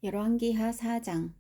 열왕기하 4장.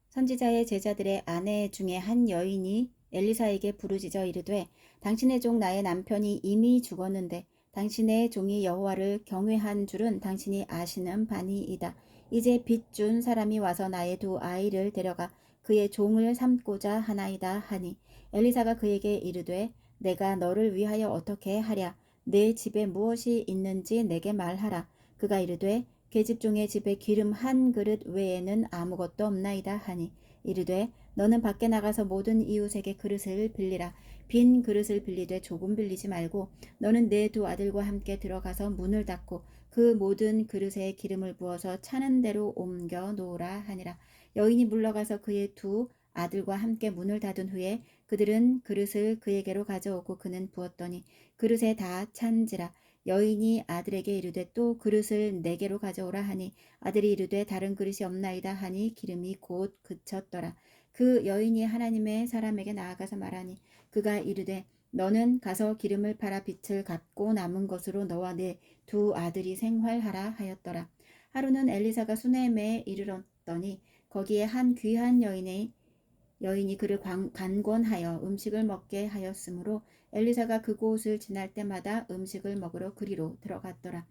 선지자의 제자들의 아내 중에 한 여인이 엘리사에게 부르짖어 이르되, 당신의 종 나의 남편이 이미 죽었는데 당신의 종이 여호와를 경외한 줄은 당신이 아시는 바니이다. 이제 빚 준 사람이 와서 나의 두 아이를 데려가 그의 종을 삼고자 하나이다 하니, 엘리사가 그에게 이르되, 내가 너를 위하여 어떻게 하랴? 내 집에 무엇이 있는지 내게 말하라. 그가 이르되, 계집종의 집에 기름 한 그릇 외에는 아무것도 없나이다 하니, 이르되, 너는 밖에 나가서 모든 이웃에게 그릇을 빌리라. 빈 그릇을 빌리되 조금 빌리지 말고 너는 내 두 아들과 함께 들어가서 문을 닫고 그 모든 그릇에 기름을 부어서 차는 대로 옮겨 놓으라 하니라. 여인이 물러가서 그의 두 아들과 함께 문을 닫은 후에 그들은 그릇을 그에게로 가져오고 그는 부었더니 그릇에 다 찬지라. 여인이 아들에게 이르되, 또 그릇을 내게로 가져오라 하니, 아들이 이르되, 다른 그릇이 없나이다 하니 기름이 곧 그쳤더라. 그 여인이 하나님의 사람에게 나아가서 말하니, 그가 이르되, 너는 가서 기름을 팔아 빚을 갚고 남은 것으로 너와 내 두 아들이 생활하라 하였더라. 하루는 엘리사가 수넴에 이르렀더니 거기에 한 귀한 여인이 그를 간권하여 음식을 먹게 하였으므로 엘리사가 그곳을 지날 때마다 음식을 먹으러 그리로 들어갔더라.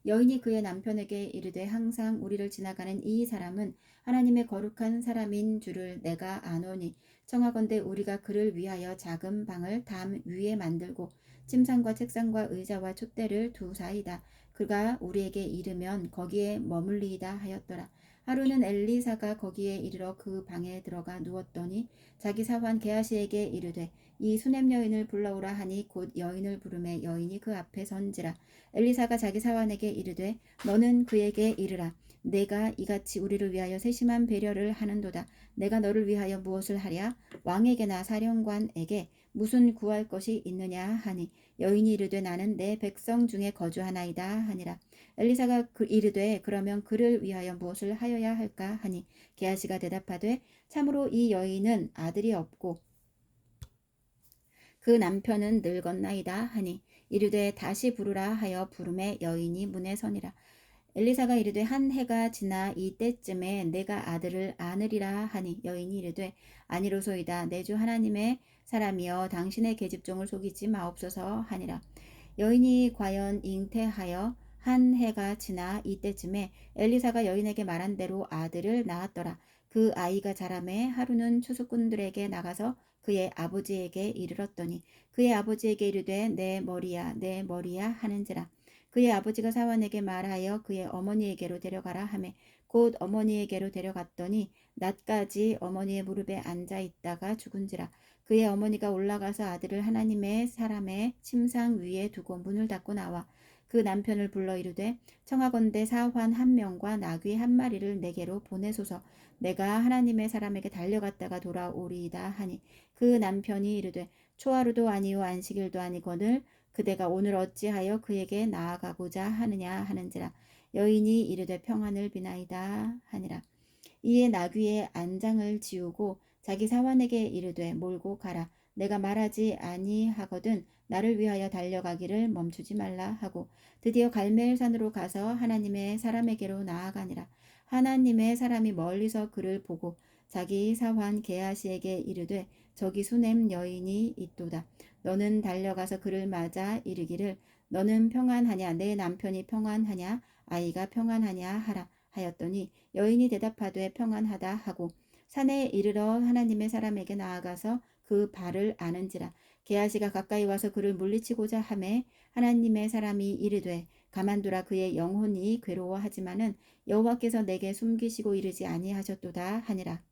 여인이 그의 남편에게 이르되, 항상 우리를 지나가는 이 사람은 하나님의 거룩한 사람인 줄을 내가 아노니, 청하건대 우리가 그를 위하여 작은 방을 담 위에 만들고 침상과 책상과 의자와 촛대를 두사이다. 그가 우리에게 이르면 거기에 머물리이다 하였더라. 하루는 엘리사가 거기에 이르러 그 방에 들어가 누웠더니 자기 사환 게하시에게 이르되, 이 수넴 여인을 불러오라 하니 곧 여인을 부르매 여인이 그 앞에 선지라. 엘리사가 자기 사환에게 이르되, 너는 그에게 이르라. 내가 이같이 우리를 위하여 세심한 배려를 하는도다. 내가 너를 위하여 무엇을 하랴? 왕에게나 사령관에게 무슨 구할 것이 있느냐 하니, 여인이 이르되, 나는 내 백성 중에 거주하나이다 하니라. 엘리사가 이르되, 그러면 그를 위하여 무엇을 하여야 할까 하니, 게하시가 대답하되, 참으로 이 여인은 아들이 없고 그 남편은 늙었나이다 하니, 이르되 다시 부르라 하여 부르매 여인이 문에 서니라. 엘리사가 이르되, 한 해가 지나 이때쯤에 내가 아들을 안으리라 하니, 여인이 이르되, 아니로소이다. 내 주 하나님의 사람이여 당신의 계집종을 속이지 마옵소서 하니라. 여인이 과연 잉태하여 한 해가 지나 이때쯤에 엘리사가 여인에게 말한 대로 아들을 낳았더라. 그 아이가 자라매 하루는 추수꾼들에게 나가서 그의 아버지에게 이르렀더니 그의 아버지에게 이르되, 내 머리야 내 머리야 하는지라. 그의 아버지가 사환에게 말하여 그의 어머니에게로 데려가라 하매 곧 어머니에게로 데려갔더니 낮까지 어머니의 무릎에 앉아 있다가 죽은지라. 그의 어머니가 올라가서 아들을 하나님의 사람의 침상 위에 두고 문을 닫고 나와 그 남편을 불러 이르되, 청하건대 사환 한 명과 나귀 한 마리를 내게로 보내소서. 내가 하나님의 사람에게 달려갔다가 돌아오리이다 하니, 그 남편이 이르되, 초하루도 아니요 안식일도 아니거늘 그대가 오늘 어찌하여 그에게 나아가고자 하느냐 하는지라. 여인이 이르되, 평안을 비나이다 하니라. 이에 나귀의 안장을 지우고 자기 사환에게 이르되, 몰고 가라. 내가 말하지 아니하거든 나를 위하여 달려가기를 멈추지 말라 하고 드디어 갈멜산으로 가서 하나님의 사람에게로 나아가니라. 하나님의 사람이 멀리서 그를 보고 자기 사환 게하시에게 이르되, 저기 수넴 여인이 있도다. 너는 달려가서 그를 맞아 이르기를, 너는 평안하냐? 내 남편이 평안하냐? 아이가 평안하냐? 하라 하였더니 여인이 대답하되, 평안하다 하고 산에 이르러 하나님의 사람에게 나아가서 그 발을 아는지라. 게하시가 가까이 와서 그를 물리치고자 하매 하나님의 사람이 이르되, 가만두라. 그의 영혼이 괴로워하지만은 여호와께서 내게 숨기시고 이르지 아니하셨도다 하니라.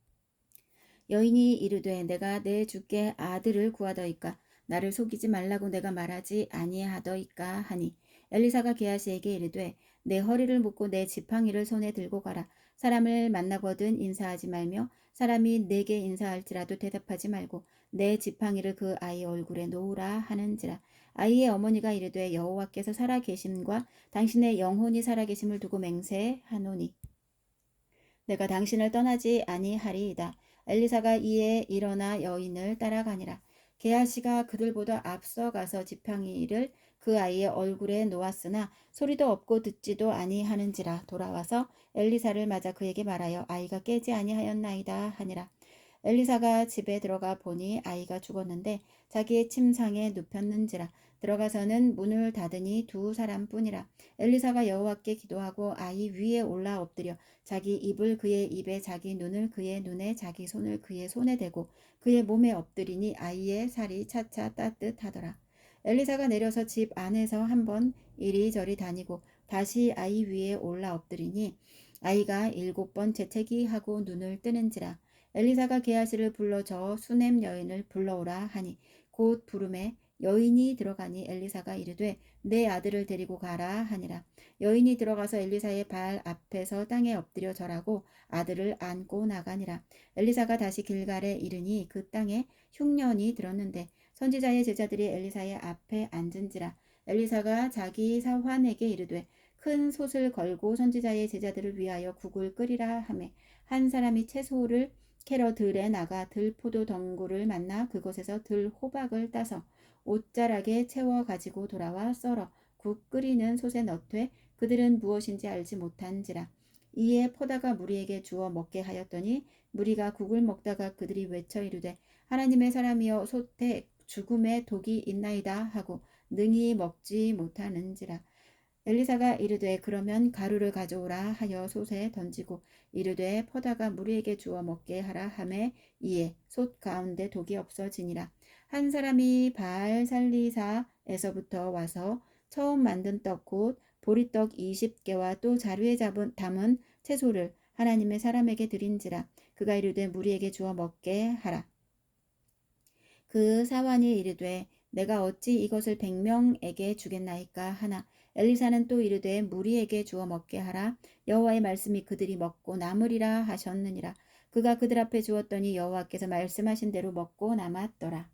여인이 이르되, 내가 내 주께 아들을 구하더이까? 나를 속이지 말라고 내가 말하지 아니하더이까 하니, 엘리사가 게하시에게 이르되, 내 허리를 묶고 내 지팡이를 손에 들고 가라. 사람을 만나거든 인사하지 말며 사람이 내게 인사할지라도 대답하지 말고 내 지팡이를 그 아이 얼굴에 놓으라 하는지라. 아이의 어머니가 이르되, 여호와께서 살아계심과 당신의 영혼이 살아계심을 두고 맹세하노니 내가 당신을 떠나지 아니하리이다. 엘리사가 이에 일어나 여인을 따라가니라. 게하시가 그들보다 앞서가서 지팡이를 그 아이의 얼굴에 놓았으나 소리도 없고 듣지도 아니하는지라. 돌아와서 엘리사를 맞아 그에게 말하여 아이가 깨지 아니하였나이다 하니라. 엘리사가 집에 들어가 보니 아이가 죽었는데 자기의 침상에 눕혔는지라. 들어가서는 문을 닫으니 두 사람뿐이라. 엘리사가 여호와께 기도하고 아이 위에 올라 엎드려 자기 입을 그의 입에, 자기 눈을 그의 눈에, 자기 손을 그의 손에 대고 그의 몸에 엎드리니 아이의 살이 차차 따뜻하더라. 엘리사가 내려서 집 안에서 한번 이리저리 다니고 다시 아이 위에 올라 엎드리니 아이가 7번 재채기하고 눈을 뜨는지라. 엘리사가 게하시를 불러 저 수넴 여인을 불러오라 하니 곧 부름에 여인이 들어가니 엘리사가 이르되 내 아들을 데리고 가라 하니라. 여인이 들어가서 엘리사의 발 앞에서 땅에 엎드려 절하고 아들을 안고 나가니라. 엘리사가 다시 길갈에 이르니 그 땅에 흉년이 들었는데 선지자의 제자들이 엘리사의 앞에 앉은지라. 엘리사가 자기 사환에게 이르되 큰 솥을 걸고 선지자의 제자들을 위하여 국을 끓이라 하매 한 사람이 채소를 캐러 들에 나가 들포도 덩굴을 만나 그곳에서 들 호박을 따서 옷자락에 채워 가지고 돌아와 썰어 국 끓이는 솥에 넣되 그들은 무엇인지 알지 못한지라. 이에 포다가 무리에게 주어 먹게 하였더니 무리가 국을 먹다가 그들이 외쳐 이르되 하나님의 사람이여 솥에 죽음의 독이 있나이다 하고 능히 먹지 못하는지라. 엘리사가 이르되 그러면 가루를 가져오라 하여 솥에 던지고 이르되 포다가 무리에게 주어 먹게 하라 하매 이에 솥 가운데 독이 없어지니라. 한 사람이 바알 살리사에서부터 와서 처음 만든 떡 곧 보리떡 20개와 또 자루에 담은 채소를 하나님의 사람에게 드린지라. 그가 이르되 무리에게 주어 먹게 하라. 그 사환이 이르되 내가 어찌 이것을 100명에게 주겠나이까 하나 엘리사는 또 이르되 무리에게 주어 먹게 하라. 여호와의 말씀이 그들이 먹고 남으리라 하셨느니라. 그가 그들 앞에 주었더니 여호와께서 말씀하신 대로 먹고 남았더라.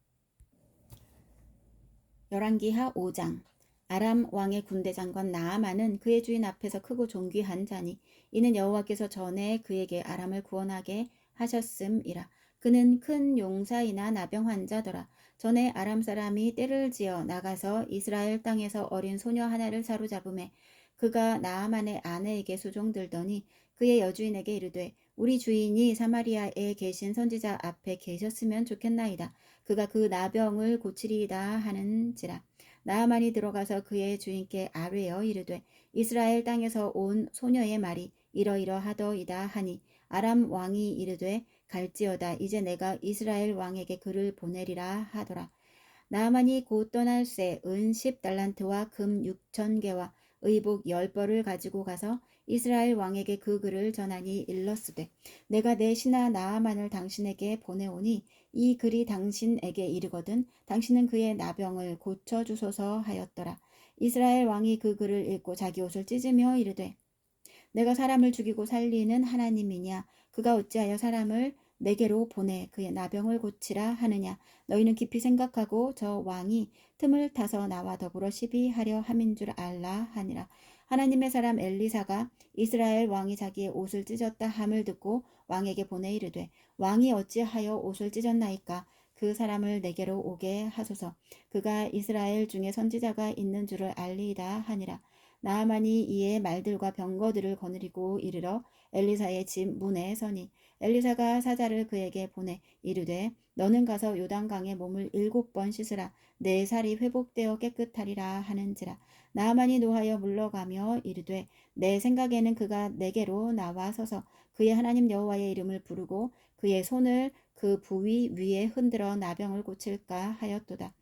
열왕기하 5장. 아람 왕의 군대 장관 나아만은 그의 주인 앞에서 크고 존귀한 자니 이는 여호와께서 전에 그에게 아람을 구원하게 하셨음이라. 그는 큰 용사이나 나병 환자더라. 전에 아람 사람이 떼를 지어 나가서 이스라엘 땅에서 어린 소녀 하나를 사로잡음에 그가 나아만의 아내에게 수종들더니 그의 여주인에게 이르되 우리 주인이 사마리아에 계신 선지자 앞에 계셨으면 좋겠나이다. 그가 그 나병을 고치리이다 하는지라. 나아만이 들어가서 그의 주인께 아뢰어 이르되 이스라엘 땅에서 온 소녀의 말이 이러이러하더이다 하니 아람 왕이 이르되 갈지어다. 이제 내가 이스라엘 왕에게 글을 보내리라 하더라. 나아만이 곧 떠날새 은 10달란트와 금 6,000개와 의복 10벌을 가지고 가서 이스라엘 왕에게 그 글을 전하니 일렀으되 내가 내 신하 나아만을 당신에게 보내오니 이 글이 당신에게 이르거든 당신은 그의 나병을 고쳐주소서 하였더라. 이스라엘 왕이 그 글을 읽고 자기 옷을 찢으며 이르되 내가 사람을 죽이고 살리는 하나님이냐 그가 어찌하여 사람을 내게로 보내 그의 나병을 고치라 하느냐. 너희는 깊이 생각하고 저 왕이 틈을 타서 나와 더불어 시비하려 함인 줄 알라 하니라. 하나님의 사람 엘리사가 이스라엘 왕이 자기의 옷을 찢었다 함을 듣고 왕에게 보내 이르되 왕이 어찌하여 옷을 찢었나이까. 그 사람을 내게로 오게 하소서. 그가 이스라엘 중에 선지자가 있는 줄을 알리이다 하니라. 나아만이 이에 말들과 병거들을 거느리고 이르러 엘리사의 집 문에 서니 엘리사가 사자를 그에게 보내 이르되 너는 가서 요단강에 몸을 7번 씻으라. 내 살이 회복되어 깨끗하리라 하는지라. 나아만이 노하여 물러가며 이르되 내 생각에는 그가 내게로 나와 서서 그의 하나님 여호와의 이름을 부르고 그의 손을 그 부위 위에 흔들어 나병을 고칠까 하였도다.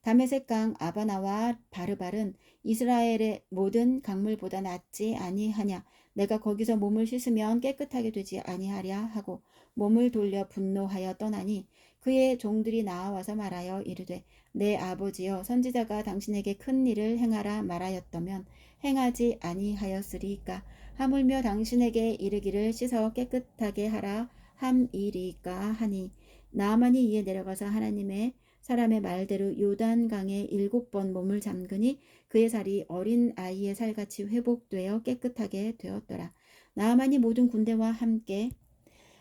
다메섹강 아바나와 바르발은 이스라엘의 모든 강물보다 낫지 아니하냐. 내가 거기서 몸을 씻으면 깨끗하게 되지 아니하랴 하고 몸을 돌려 분노하여 떠나니 그의 종들이 나와서 말하여 이르되 내 아버지여 선지자가 당신에게 큰 일을 행하라 말하였다면 행하지 아니하였으리까. 하물며 당신에게 이르기를 씻어 깨끗하게 하라 함이리까 하니 나아만이 이에 내려가서 하나님의 사람의 말대로 요단강에 7번 몸을 잠그니 그의 살이 어린 아이의 살같이 회복되어 깨끗하게 되었더라. 나아만이 모든 군대와 함께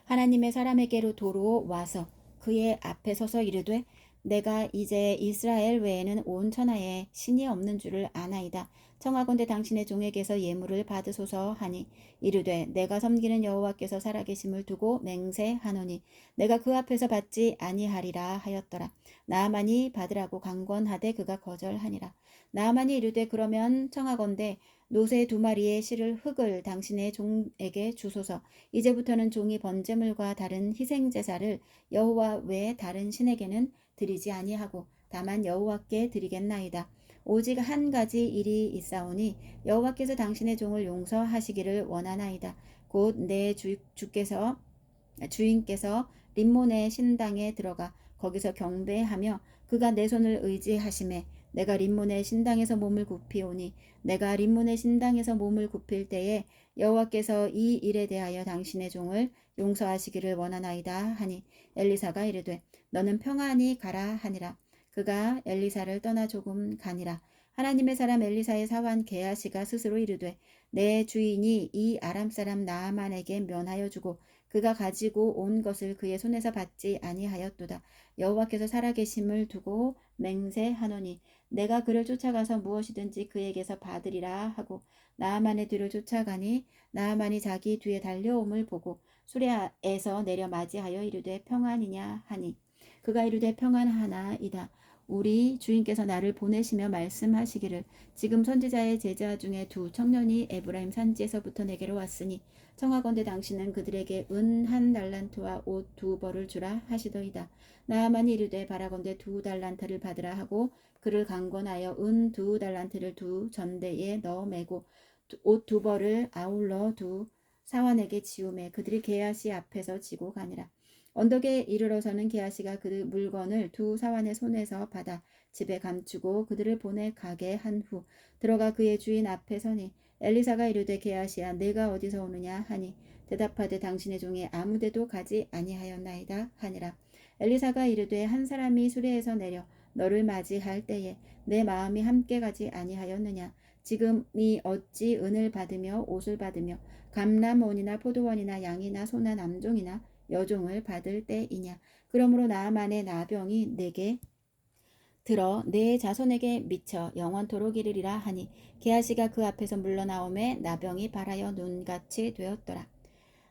하나님의 사람에게로 도로 와서 그의 앞에 서서 이르되 내가 이제 이스라엘 외에는 온 천하에 신이 없는 줄을 아나이다. 청하건대 당신의 종에게서 예물을 받으소서 하니 이르되 내가 섬기는 여호와께서 살아계심을 두고 맹세하노니 내가 그 앞에서 받지 아니하리라 하였더라. 나아만이 받으라고 강권하되 그가 거절하니라. 나아만이 이르되 그러면 청하건대 노새 2마리의 실을 흙을 당신의 종에게 주소서. 이제부터는 종이 번제물과 다른 희생제사를 여호와 외에 다른 신에게는 드리지 아니하고 다만 여호와께 드리겠나이다. 오직 한 가지 일이 있사오니 여호와께서 당신의 종을 용서하시기를 원하나이다. 곧 내 주인께서 림몬의 신당에 들어가 거기서 경배하며 그가 내 손을 의지하심에 내가 림몬의 신당에서 몸을 굽히오니 내가 림몬의 신당에서 몸을 굽힐 때에 여호와께서 이 일에 대하여 당신의 종을 용서하시기를 원하나이다 하니 엘리사가 이르되 너는 평안히 가라 하니라. 그가 엘리사를 떠나 조금 가니라. 하나님의 사람 엘리사의 사환 게하시가 스스로 이르되 내 주인이 이 아람 사람 나아만에게 면하여 주고 그가 가지고 온 것을 그의 손에서 받지 아니하였도다. 여호와께서 살아계심을 두고 맹세하노니 내가 그를 쫓아가서 무엇이든지 그에게서 받으리라 하고 나아만의 뒤를 쫓아가니 나아만이 자기 뒤에 달려옴을 보고 수레에서 내려 맞이하여 이르되 평안이냐 하니 그가 이르되 평안하나이다. 우리 주인께서 나를 보내시며 말씀하시기를 지금 선지자의 제자 중에 2 청년이 에브라임 산지에서부터 내게로 왔으니 청하건대 당신은 그들에게 은 1달란트와 옷 2벌을 주라 하시더이다. 나아만이 이르되 바라건대 2달란트를 받으라 하고 그를 강권하여 은 2달란트를 2전대에 넣어 매고 옷 2벌을 아울러 2사환에게 지우매 그들이 게하시 앞에서 지고 가니라. 언덕에 이르러서는 게하시가 그 물건을 2사환의 손에서 받아 집에 감추고 그들을 보내 가게 한 후 들어가 그의 주인 앞에 서니 엘리사가 이르되 게하시야 내가 어디서 오느냐 하니 대답하되 당신의 종이 아무데도 가지 아니하였나이다 하니라. 엘리사가 이르되 한 사람이 수레에서 내려 너를 맞이할 때에 내 마음이 함께 가지 아니하였느냐. 지금이 어찌 은을 받으며 옷을 받으며 감람원이나 포도원이나 양이나 소나 남종이나 여종을 받을 때이냐. 그러므로 나아만의 나병이 내게 들어 내 자손에게 미쳐 영원토록 이르리라 하니 게하시가 그 앞에서 물러나오매 나병이 발하여 눈같이 되었더라.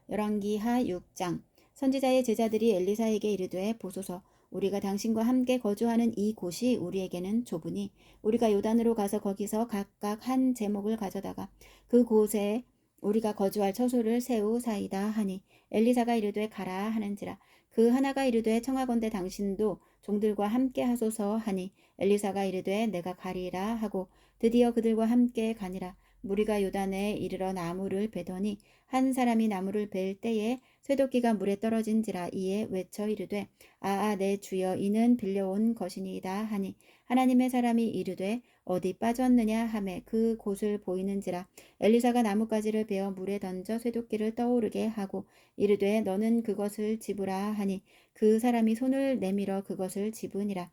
열왕기하 6장. 선지자의 제자들이 엘리사에게 이르되 보소서 우리가 당신과 함께 거주하는 이 곳이 우리에게는 좁으니 우리가 요단으로 가서 거기서 각각 한 제목을 가져다가 그 곳에 우리가 거주할 처소를 세우사이다 하니 엘리사가 이르되 가라 하는지라. 그 하나가 이르되 청하건대 당신도 종들과 함께 하소서 하니 엘리사가 이르되 내가 가리라 하고 드디어 그들과 함께 가니라. 무리가 요단에 이르러 나무를 베더니 한 사람이 나무를 벨 때에 쇠도끼가 물에 떨어진지라. 이에 외쳐 이르되 아아 내 주여 이는 빌려온 것이니이다 하니 하나님의 사람이 이르되 어디 빠졌느냐 하매 그 곳을 보이는지라. 엘리사가 나뭇가지를 베어 물에 던져 쇠도끼를 떠오르게 하고 이르되 너는 그것을 집으라 하니 그 사람이 손을 내밀어 그것을 집으니라.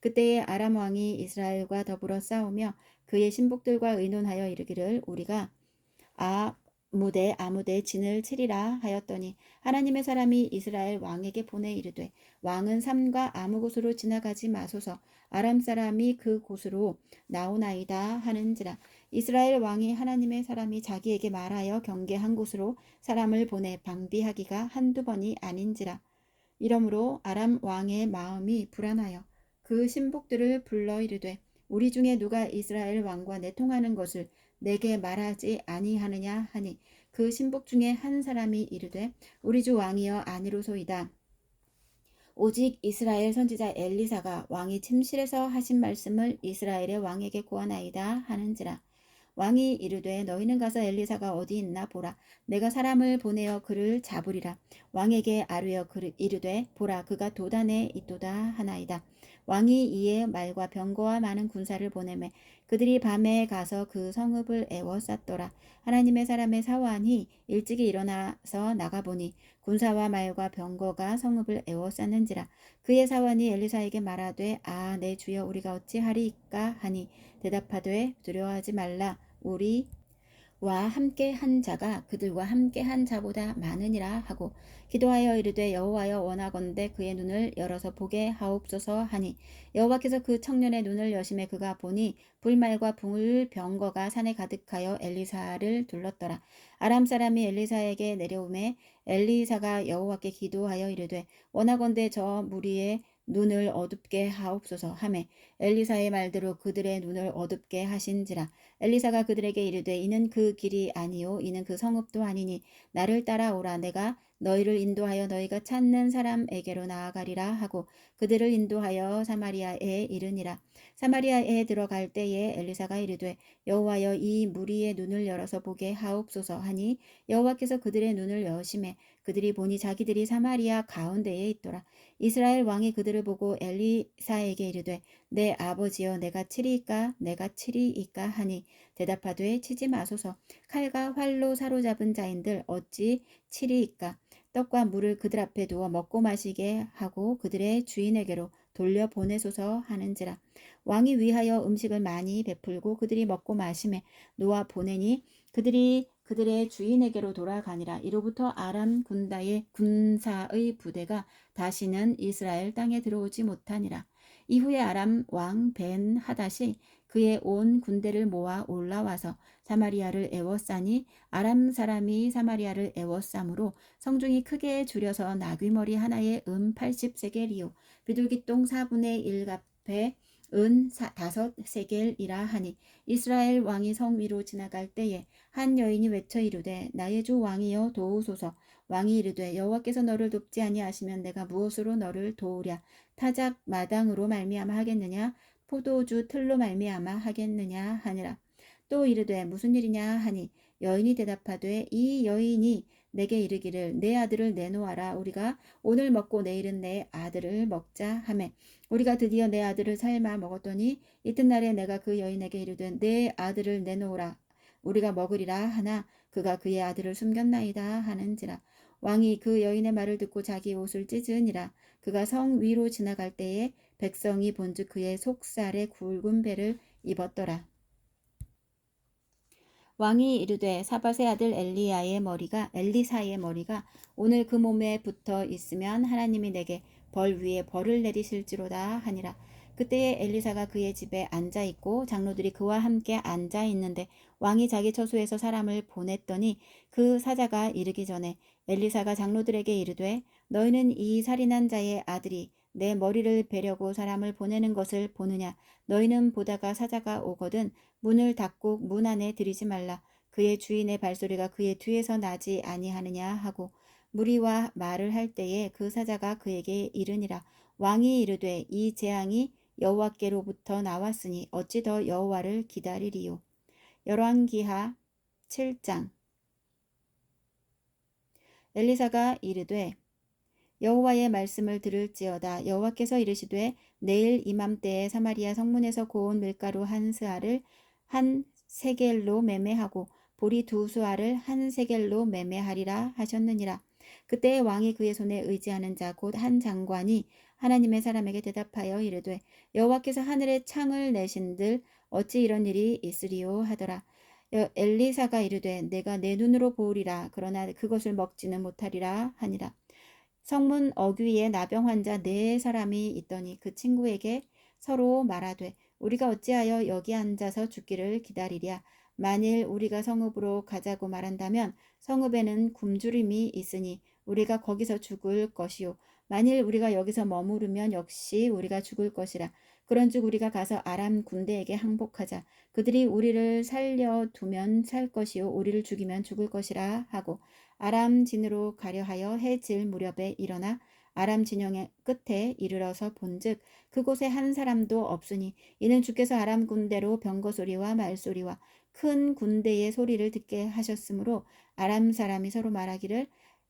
그때에 아람 왕이 이스라엘과 더불어 싸우며 그의 신복들과 의논하여 이르기를 우리가 아무데 진을 치리라 하였더니 하나님의 사람이 이스라엘 왕에게 보내 이르되 왕은 삼가 아무 곳으로 지나가지 마소서. 아람 사람이 그 곳으로 나오나이다 하는지라. 이스라엘 왕이 하나님의 사람이 자기에게 말하여 경계한 곳으로 사람을 보내 방비하기가 한두 번이 아닌지라. 이러므로 아람 왕의 마음이 불안하여 그 신복들을 불러 이르되 우리 중에 누가 이스라엘 왕과 내통하는 것을 내게 말하지 아니하느냐 하니 그 신복 중에 한 사람이 이르되 우리 주 왕이여 아니로소이다. 오직 이스라엘 선지자 엘리사가 왕이 침실에서 하신 말씀을 이스라엘의 왕에게 고하나이다 하는지라. 왕이 이르되 너희는 가서 엘리사가 어디 있나 보라. 내가 사람을 보내어 그를 잡으리라. 왕에게 아뢰어 이르되 보라 그가 도단에 있도다 하나이다. 왕이 이에 말과 병거와 많은 군사를 보내매 그들이 밤에 가서 그 성읍을 에워쌌더라. 하나님의 사람의 사환이 일찍이 일어나서 나가보니 군사와 말과 병거가 성읍을 에워쌌는지라. 그의 사환이 엘리사에게 말하되 내 주여 우리가 어찌하리이까 하니 대답하되 두려워하지 말라. 우리 와 함께 한 자가 그들과 함께 한 자보다 많으니라 하고 기도하여 이르되 여호와여 원하건대 그의 눈을 열어서 보게 하옵소서 하니 여호와께서 그 청년의 눈을 여심해 그가 보니 불말과 불병거가 산에 가득하여 엘리사를 둘렀더라. 아람 사람이 엘리사에게 내려오매 엘리사가 여호와께 기도하여 이르되 원하건대 저 무리의 눈을 어둡게 하옵소서 하매 엘리사의 말대로 그들의 눈을 어둡게 하신지라. 엘리사가 그들에게 이르되 이는 그 길이 아니요 이는 그 성읍도 아니니 나를 따라오라. 내가 너희를 인도하여 너희가 찾는 사람에게로 나아가리라 하고 그들을 인도하여 사마리아에 이르니라. 사마리아에 들어갈 때에 엘리사가 이르되 여호와여 이 무리의 눈을 열어서 보게 하옵소서 하니 여호와께서 그들의 눈을 여심해 그들이 보니 자기들이 사마리아 가운데에 있더라. 이스라엘 왕이 그들을 보고 엘리사에게 이르되 내 아버지여 내가 치리이까 내가 치리이까 하니 대답하되 치지 마소서. 칼과 활로 사로잡은 자인들 어찌 치리이까. 떡과 물을 그들 앞에 두어 먹고 마시게 하고 그들의 주인에게로 돌려보내소서 하는지라. 왕이 위하여 음식을 많이 베풀고 그들이 먹고 마심에 놓아 보내니 그들이 그들의 주인에게로 돌아가니라. 이로부터 아람 군사의 부대가 다시는 이스라엘 땅에 들어오지 못하니라. 이후에 아람 왕 벤 하닷이 그의 온 군대를 모아 올라와서 사마리아를 에워싸니 아람 사람이 사마리아를 에워싸므로 성중이 크게 줄여서 나귀머리 하나에 80세겔이요 비둘기똥 4분의 1갑에 5세겔이라 하니 이스라엘 왕이 성 위로 지나갈 때에 한 여인이 외쳐 이르되 나의 주 왕이여 도우소서. 왕이 이르되 여호와께서 너를 돕지 아니하시면 내가 무엇으로 너를 도우랴. 타작 마당으로 말미암아 하겠느냐 포도주 틀로 말미암아 하겠느냐 하니라. 또 이르되 무슨 일이냐 하니 여인이 대답하되 이 여인이 내게 이르기를 내 아들을 내놓아라. 우리가 오늘 먹고 내일은 내 아들을 먹자 하매 우리가 드디어 내 아들을 삶아 먹었더니 이튿날에 내가 그 여인에게 이르되 내 아들을 내놓으라. 우리가 먹으리라 하나 그가 그의 아들을 숨겼나이다 하는지라. 왕이 그 여인의 말을 듣고 자기 옷을 찢으니라. 그가 성 위로 지나갈 때에 백성이 본즉 그의 속살에 굵은 배를 입었더라. 왕이 이르되 사밧의 아들 엘리사의 머리가 오늘 그 몸에 붙어 있으면 하나님이 내게 벌 위에 벌을 내리실지로다 하니라. 그때에 엘리사가 그의 집에 앉아 있고 장로들이 그와 함께 앉아 있는데 왕이 자기 처소에서 사람을 보냈더니 그 사자가 이르기 전에 엘리사가 장로들에게 이르되 너희는 이 살인한 자의 아들이 내 머리를 베려고 사람을 보내는 것을 보느냐. 너희는 보다가 사자가 오거든 문을 닫고 문 안에 들이지 말라. 그의 주인의 발소리가 그의 뒤에서 나지 아니하느냐 하고 무리와 말을 할 때에 그 사자가 그에게 이르니라. 왕이 이르되 이 재앙이 여호와께로부터 나왔으니 어찌 더 여호와를 기다리리요. 열왕기하 7장. 엘리사가 이르되 여호와의 말씀을 들을지어다. 여호와께서 이르시되 내일 이맘때에 사마리아 성문에서 고운 밀가루 한 스아를 한 세겔로 매매하고 보리 2수아를 한 세겔로 매매하리라 하셨느니라. 그때 왕이 그의 손에 의지하는 자 곧 한 장관이 하나님의 사람에게 대답하여 이르되 여호와께서 하늘에 창을 내신들 어찌 이런 일이 있으리요 하더라. 엘리사가 이르되 내가 내 눈으로 보으리라. 그러나 그것을 먹지는 못하리라 하니라. 성문 어귀에 나병 환자 4사람이 있더니 그 친구에게 서로 말하되 우리가 어찌하여 여기 앉아서 죽기를 기다리랴. 만일 우리가 성읍으로 가자고 말한다면 성읍에는 굶주림이 있으니 우리가 거기서 죽을 것이요. 만일 우리가 여기서 머무르면 역시 우리가 죽을 것이라. 그런즉 우리가 가서 아람 군대에게 항복하자. 그들이 우리를 살려두면 살 것이요 우리를 죽이면 죽을 것이라 하고 아람 진으로 가려 하여 해 질 무렵에 일어나 아람 진영의 끝에 이르러서 본즉 그곳에 한 사람도 없으니 이는 주께서 아람 군대로 병거 소리와 말소리와 큰 군대의 소리를 듣게 하셨으므로 아람 사람이 서로 말하기를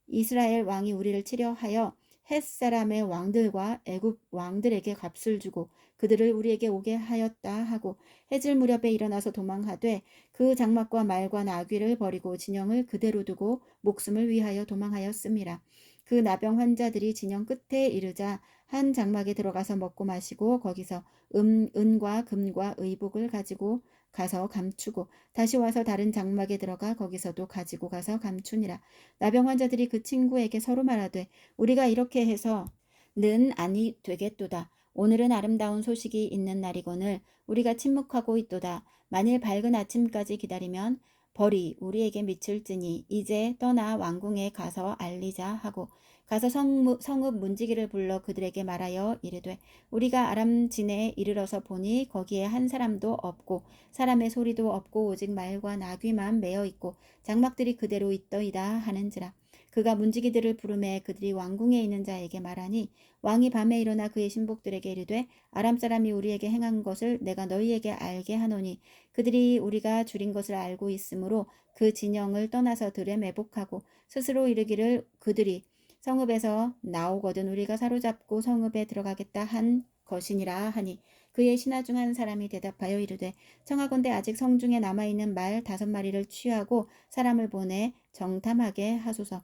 이스라엘 왕이 우리를 치려 하여 헷 사람의 왕들과 애굽 왕들에게 값을 주고 그들을 우리에게 오게 하였다 하고 해질 무렵에 일어나서 도망하되 그 장막과 말과 나귀를 버리고 진영을 그대로 두고 목숨을 위하여 도망하였습니다. 그 나병 환자들이 진영 끝에 이르자 한 장막에 들어가서 먹고 마시고 거기서 은과 금과 의복을 가지고 가서 감추고 다시 와서 다른 장막에 들어가 거기서도 가지고 가서 감추니라. 나병 환자들이 그 친구에게 서로 말하되 우리가 이렇게 해서는 아니 되겠도다. 오늘은 아름다운 소식이 있는 날이거늘 우리가 침묵하고 있도다. 만일 밝은 아침까지 기다리면 벌이 우리에게 미칠지니 이제 떠나 왕궁에 가서 알리자 하고 가서 성읍 문지기를 불러 그들에게 말하여 이르되 우리가 아람 진에 이르러서 보니 거기에 한 사람도 없고 사람의 소리도 없고 오직 말과 나귀만 매어 있고 장막들이 그대로 있더이다 하는지라. 그가 문지기들을 부르매 그들이 왕궁에 있는 자에게 말하니 왕이 밤에 일어나 그의 신복들에게 이르되 아람 사람이 우리에게 행한 것을 내가 너희에게 알게 하노니 그들이 우리가 줄인 것을 알고 있으므로 그 진영을 떠나서 들에 매복하고 스스로 이르기를 그들이 성읍에서 나오거든 우리가 사로잡고 성읍에 들어가겠다 한 것이니라 하니 그의 신하 중 한 사람이 대답하여 이르되 청하건대 아직 성중에 남아있는 말 5마리를 취하고 사람을 보내 정탐하게 하소서.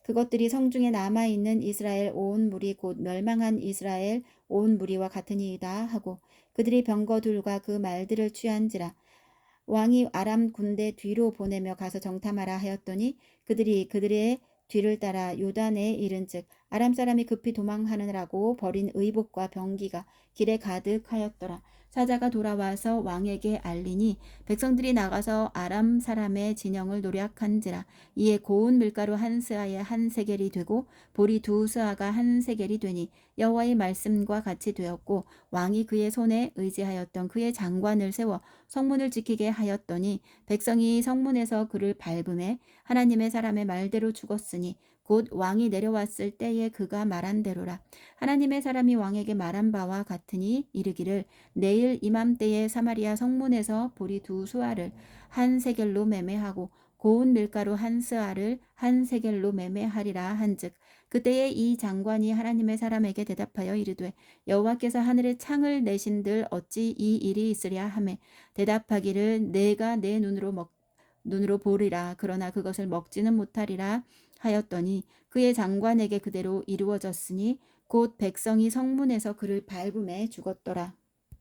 그것들이 성중에 남아있는 이스라엘 온 무리 곧 멸망한 이스라엘 온 무리와 같으니이다 하고 그들이 병거 둘과 그 말들을 취한지라. 왕이 아람 군대 뒤로 보내며 가서 정탐하라 하였더니 그들이 그들의 뒤를 따라 요단에 이른즉 아람 사람이 급히 도망하느라고 버린 의복과 병기가 길에 가득하였더라. 사자가 돌아와서 왕에게 알리니 백성들이 나가서 아람 사람의 진영을 노략한지라. 이에 고운 밀가루 한 스아에 한 세겔이 되고 보리 2스아가 한 세겔이 되니 여호와의 말씀과 같이 되었고 왕이 그의 손에 의지하였던 그의 장관을 세워 성문을 지키게 하였더니 백성이 성문에서 그를 밟음에 하나님의 사람의 말대로 죽었으니 곧 왕이 내려왔을 때에 그가 말한 대로라. 하나님의 사람이 왕에게 말한 바와 같으니 이르기를 내일 이맘때에 사마리아 성문에서 보리 2스아를 한 세겔로 매매하고 고운 밀가루 한 스아를 한 세겔로 매매하리라 한즉 그때에 이 장관이 하나님의 사람에게 대답하여 이르되 여호와께서 하늘에 창을 내신들 어찌 이 일이 있으랴 하매 대답하기를 내가 내 눈으로 보리라 그러나 그것을 먹지는 못하리라 하였더니 그의 장관에게 그대로 이루어졌으니 곧 백성이 성문에서 그를 밟음에 죽었더라.